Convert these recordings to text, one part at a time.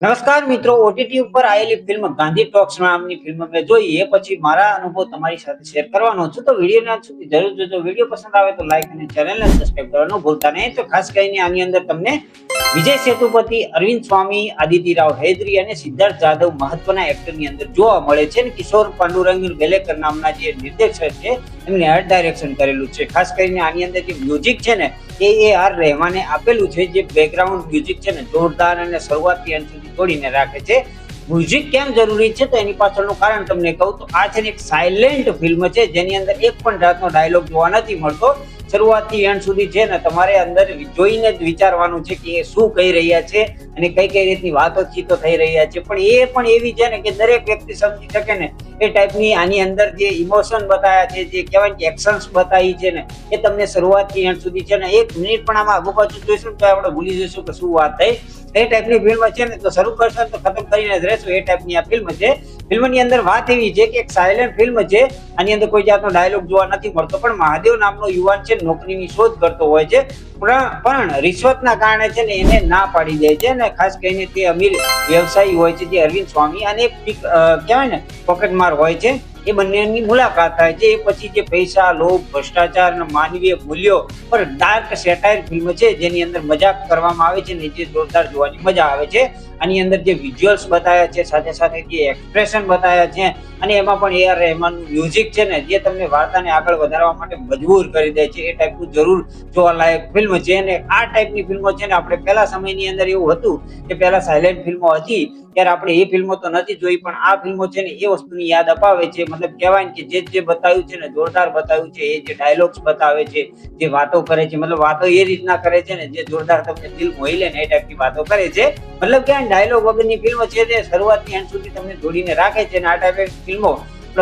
નમસ્કાર મિત્રો, ઓટીટી ઉપર આવેલી ફિલ્મ ગાંધી ટોક્સ નામની ફિલ્મ મેં જોઈ. એ પછી મારા અનુભવ તમારી સાથે શેર કરવાનો છું. તો વિડીયોના અંત સુધી જરૂર જોજો. વિડીયો પસંદ આવે તો લાઈક અને ચેનલને સબસ્ક્રાઇબ કરવાનું ભૂલતા નહીં. તો ખાસ કરીને આની અંદર તમને વિજય સેતુપતિ, અરવિંદ સ્વામી, આદિત્ય રાવ હૈદરી અને સિદ્ધાર્થ જાદવ મહત્વના એક્ટરની અંદર જોવા મળે છે. અને કિશોર પાંડુરંગ બેલેકર નામના જે નિર્દેશક છે એમને આર્ટ ડાયરેક્શન કરેલું છે. ખાસ કરીને આની અંદર જે મ્યુઝિક છે ને AR રહેમાને આપેલું છે. જે બેકગ્રાઉન્ડ મ્યુઝિક છે ને જોરદાર અને શરૂઆતથી અંત સુધી જોડીને રાખે છે. મ્યુઝિક કેમ જરૂરી છે તો એની પાછળનું કારણ તમને કહું તો આ છે ને એક સાયલેન્ટ ફિલ્મ છે જેની અંદર એક પણ જાતનો ડાયલોગ જોવા નથી મળતો. શરૂઆતથી એન્ડ સુધી છે ને તમારે અંદર જોઈને જ વિચારવાનું છે કે એ શું કહી રહ્યા છે અને કઈ કઈ રીતની વાતોચીતો થઈ રહ્યા છે. પણ એ પણ એવી છે ને કે દરેક વ્યક્તિ સમજી શકે ને એ ટાઈપની આની અંદર જે ઇમોશન બતાવ્યા છે, જે કહેવાય કે એક્શન્સ બતાવી છે ને એ તમને શરૂઆતથી એન્ડ સુધી છે ને એક મિનિટ પણ આમાં આગુ પાછું જોઈશું તો આપણે ભૂલી જઈશું કે શું વાત થઈ. એ ટાઈપની ફિલ્મ છે ને તો શરૂ કરશો તો ખતમ કરીને જ રહેશું એ ટાઈપની આ ફિલ્મ છે. ફિલ્મની અંદર વાત એવી છે કે એક સાયલેન્ટ ફિલ્મ છે. આની અંદર કોઈ જાતનો ડાયલોગ જોવા નથી મળતો. પણ મહાદેવ નામનો યુવાન છે નોકરીની શોધ કરતો હોય છે, પણ રિશ્વતના કારણે છે ને એને ના પાડી દે છે. અને ખાસ કરીને તે અમીર વ્યવસાયી હોય છે જે અરવિંદ સ્વામી અને કહેવાય ને પોકેટમાર હોય છે. એ બંનેની મુલાકાત થાય છે. એ પછી જે પૈસા, લોભ, ભ્રષ્ટાચાર અને માનવીય મૂલ્યો પર ડાર્ક સેટાયર ફિલ્મ છે જેની અંદર મજાક કરવામાં આવે છે ને જે જોરદાર જોવાની મજા આવે છે. આની અંદર જે વિઝ્યુઅલ્સ બતાવ્યા છે, સાથે સાથે જે એક્સપ્રેશન બતાવ્યા છે અને એમાં પણ AR રહેમાનનું મ્યુઝિક છે ને જે તમને વાર્તાને આગળ વધારવા માટે મજબૂર કરી દે છે. એ ટાઈપનું જરૂર જોવાલાયક ફિલ્મ છે. અને આ ટાઈપની ફિલ્મો છે ને આપણે પહેલા સમયની અંદર એવું હતું કે પહેલા સાયલેન્ટ ફિલ્મો હતી ત્યારે આપણે એ ફિલ્મો તો નથી જોઈ, પણ આ ફિલ્મો છે ને એ વસ્તુની યાદ અપાવે છે. મતલબ કહેવાય કે જે બતાવ્યું છે ને જોરદાર બતાવ્યું છે. એ જે ડાયલોગ્સ બતાવે છે, જે વાતો કરે છે, મતલબ વાતો એ રીતના કરે છે ને જે જોરદાર તમને દિલ મોહી લે ને એ ટાઈપની વાતો કરે છે. મતલબ કે ડાયલોગ વગરની ફિલ્મ છે તે શરૂઆતથી એન્ડ સુધી તમને જોડીને રાખે છે. અને આ ટાઈપની ફિલ્મો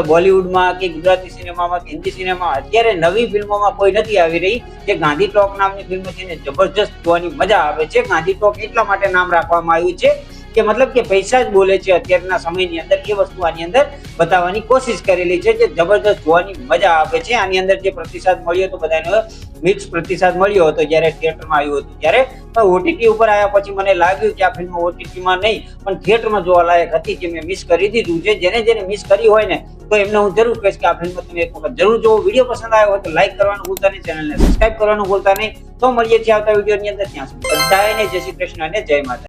બોલિવૂડમાં કે ગુજરાતી સિનેમામાં કે હિન્દી સિનેમામાં અત્યારે નવી ફિલ્મોમાં કોઈ નથી આવી રહી. જે ગાંધી ટોક નામની ફિલ્મ છે ને જબરજસ્ત જોવાની મજા આવે છે. ગાંધી ટોક એટલા માટે નામ રાખવામાં આવ્યું છે કે મતલબ કે પૈસા જ બોલે છે અત્યારના સમયની અંદર. એ વસ્તુ આની અંદર બતાવવાની કોશિશ કરેલી છે જે જબરજસ્ત જોવાની મજા આવે છે. આની અંદર જે પ્રતિસાદ મળ્યો હતો બધાને મિક્સ પ્રતિસાદ મળ્યો હતો જ્યારે થિયેટરમાં આવ્યું હતું ત્યારે. ઓટીટી ઉપર આવ્યા પછી મને લાગ્યું કે આ ફિલ્મ ઓટીટીમાં નહીં પણ થિયેટરમાં જોવા લાયક હતી, જે મેં મિસ કરી દીધું છે. જેને મિસ કરી હોય ને તો એમને હું જરૂર કહીશ કે આ ફિલ્મ તમે એક વખત જરૂર જોવો. વિડીયો પસંદ આવ્યો હોય તો લાઈક કરવાનું ભૂલતા નહીં, ચેનલને સબસ્ક્રાઇબ કરવાનું ભૂલતા નહીં. તો મળીએ છીએ આવતા વિડીયોની અંદર. ત્યાં સુધી બધાને જય શ્રી કૃષ્ણ અને જય માતા.